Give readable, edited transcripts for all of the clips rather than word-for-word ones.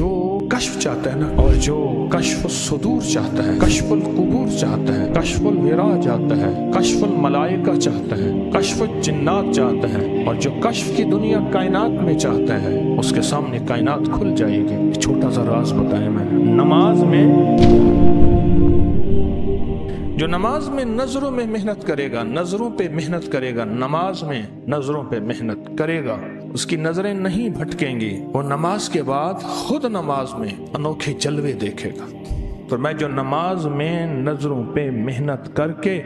جو کشف چاہتا ہے نا، اور جو کشف الصدور چاہتا ہے، کشف القبور چاہتا ہے، کشف الورا چاہتا ہے، کشف الملائکہ چاہتا ہے، کشف الجنات چاہتا ہے، اور جو کشف کی دنیا کائنات میں چاہتا ہے، اس کے سامنے کائنات کھل جائے گی۔ چھوٹا سا راز بتایا میں نے، نماز میں جو نماز میں نظروں میں محنت کرے گا، نظروں پہ محنت کرے گا، نماز میں نظروں پہ محنت کرے گا، اس کی نظریں نہیں بھٹکیں گی، وہ نماز کے بعد خود نماز میں انوکھے جلوے دیکھے گا۔ تو میں جو نماز میں نظروں پہ محنت کر کے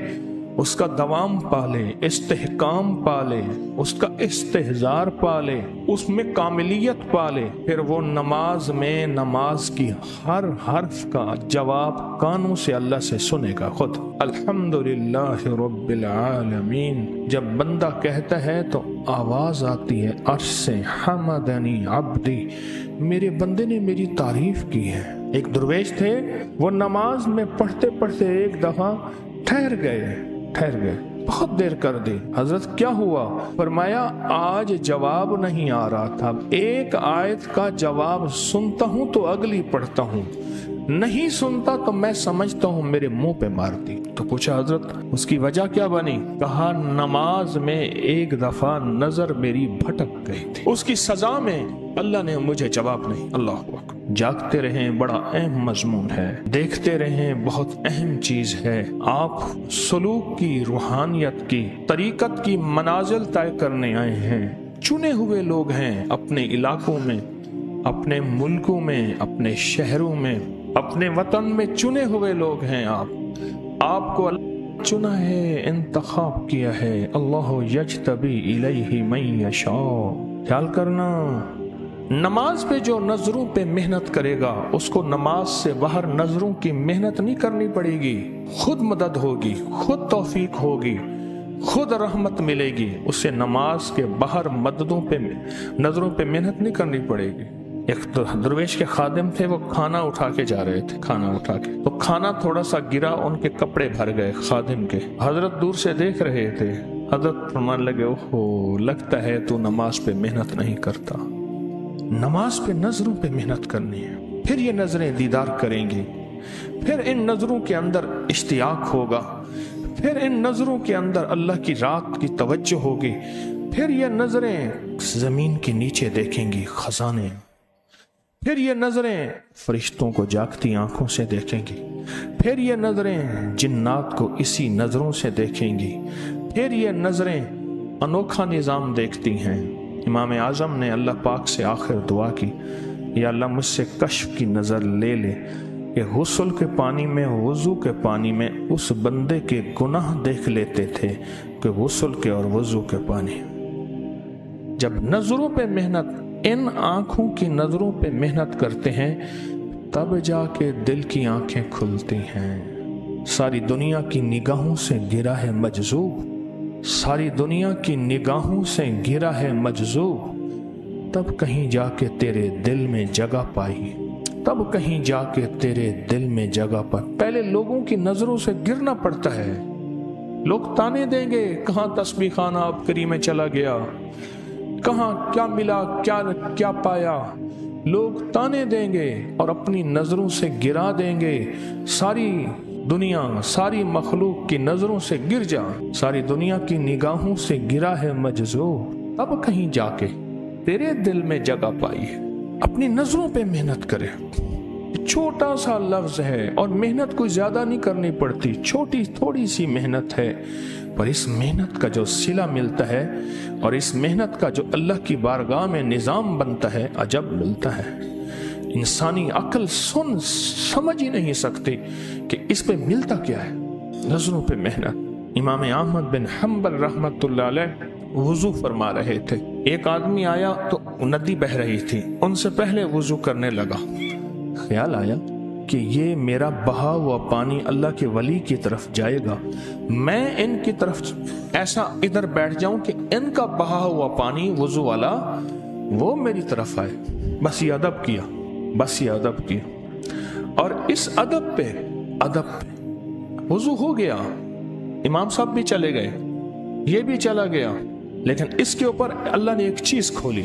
اس کا دوام پالے، استحکام پالے، اس کا استحضار پالے، اس میں کاملیت پالے، پھر وہ نماز میں نماز کی ہر حرف کا جواب کانوں سے اللہ سے سنے گا خود۔ الحمدللہ رب العالمین جب بندہ کہتا ہے تو آواز آتی ہے عرش سے، حمدنی عبدی، میرے بندے نے میری تعریف کی ہے۔ ایک درویش تھے، وہ نماز میں پڑھتے پڑھتے ایک دفعہ ٹھہر گئے، بہت دیر کر دی۔ حضرت کیا ہوا؟ فرمایا آج جواب نہیں آ رہا تھا، ایک آیت کا جواب سنتا ہوں تو اگلی پڑھتا ہوں، نہیں سنتا تو میں سمجھتا ہوں میرے منہ پہ مار دی۔ تو پوچھا حضرت اس کی وجہ کیا بنی؟ کہا نماز میں ایک دفعہ نظر میری بھٹک گئی تھی، اس کی سزا میں اللہ نے مجھے جواب نہیں۔ اللہ اکبر۔ جاگتے رہیں بڑا اہم مضمون ہے، دیکھتے رہیں بہت اہم چیز ہے۔ آپ سلوک کی، روحانیت کی، طریقت کی منازل طے کرنے آئے ہیں، چنے ہوئے لوگ ہیں اپنے علاقوں میں، اپنے ملکوں میں، اپنے شہروں میں، اپنے وطن میں چنے ہوئے لوگ ہیں۔ آپ کو اللہ چنا ہے، انتخاب کیا ہے۔ اللہ یجتبی الیہ من یشاء۔ خیال کرنا، نماز پہ جو نظروں پہ محنت کرے گا اس کو نماز سے باہر نظروں کی محنت نہیں کرنی پڑے گی، خود مدد ہوگی، خود توفیق ہوگی، خود رحمت ملے گی، اسے نماز کے باہر مددوں پہ، نظروں پہ محنت نہیں کرنی پڑے گی۔ ایک درویش کے خادم تھے، وہ کھانا اٹھا کے جا رہے تھے، کھانا اٹھا کے، تو کھانا تھوڑا سا گرا، ان کے کپڑے بھر گئے خادم کے۔ حضرت دور سے دیکھ رہے تھے، حضرت فرمان لگے اوہو لگتا ہے تو نماز پہ محنت نہیں کرتا۔ نماز پہ نظروں پہ محنت کرنی ہے، پھر یہ نظریں دیدار کریں گی، پھر ان نظروں کے اندر اشتیاق ہوگا، پھر ان نظروں کے اندر اللہ کی رات کی توجہ ہوگی، پھر یہ نظریں زمین کے نیچے دیکھیں گی خزانے، پھر یہ نظریں فرشتوں کو جاگتی آنکھوں سے دیکھیں گی، پھر یہ نظریں جنات کو اسی نظروں سے دیکھیں گی، پھر یہ نظریں انوکھا نظام دیکھتی ہیں۔ امام اعظم نے اللہ پاک سے آخر دعا کی، یا اللہ مجھ سے کشف کی نظر لے لے کہ غسل کے پانی میں، وضو کے پانی میں اس بندے کے گناہ دیکھ لیتے تھے کہ غسل کے اور وضو کے پانی۔ جب نظروں پہ محنت، ان آنکھوں کی نظروں پہ محنت کرتے ہیں تب جا کے دل کی آنکھیں کھلتی ہیں۔ ساری دنیا کی نگاہوں سے گرا ہے مجذوب، ساری دنیا کی نگاہوں سے گرا ہے مجذوب، تب کہیں جا کے تیرے دل میں جگہ پائی، تب کہیں جا کے تیرے دل میں جگہ پائی۔ پہلے لوگوں کی نظروں سے گرنا پڑتا ہے، لوگ تانے دیں گے کہاں تسبیح خانہ اب کری میں چلا گیا، کہاں کیا ملا، کیا پایا، لوگ تانے دیں گے اور اپنی نظروں سے گرا دیں گے۔ ساری دنیا، ساری مخلوق کی نظروں سے گر جا، ساری دنیا کی نگاہوں سے گرا ہے مجذوب، اب کہیں جا کے تیرے دل میں جگہ پائی ہے۔ اپنی نظروں پہ محنت کرے، چھوٹا سا لفظ ہے اور محنت کوئی زیادہ نہیں کرنی پڑتی، چھوٹی تھوڑی سی محنت ہے، پر اس محنت کا جو صلہ ملتا ہے اور اس محنت کا جو اللہ کی بارگاہ میں نظام بنتا ہے، عجب ملتا ہے۔ انسانی عقل سمجھ ہی نہیں سکتی کہ اس پہ ملتا کیا ہے، نظروں پہ محنت۔ امام احمد بن حنبل رحمت اللہ علیہ وضو فرما رہے تھے، ایک آدمی آیا تو ندی بہ رہی تھی، ان سے پہلے وضو کرنے لگا، خیال آیا کہ یہ میرا بہا ہوا پانی اللہ کے ولی کی طرف جائے گا، میں ان کی طرف ایسا ادھر بیٹھ جاؤں کہ ان کا بہا ہوا پانی وضو والا وہ میری طرف آئے۔ بس یہ ادب کیا، بس یہ ادب کیا، اور اس ادب پہ وضو ہو گیا، امام صاحب بھی چلے گئے، یہ بھی چلا گیا، لیکن اس کے اوپر اللہ نے ایک چیز کھولی،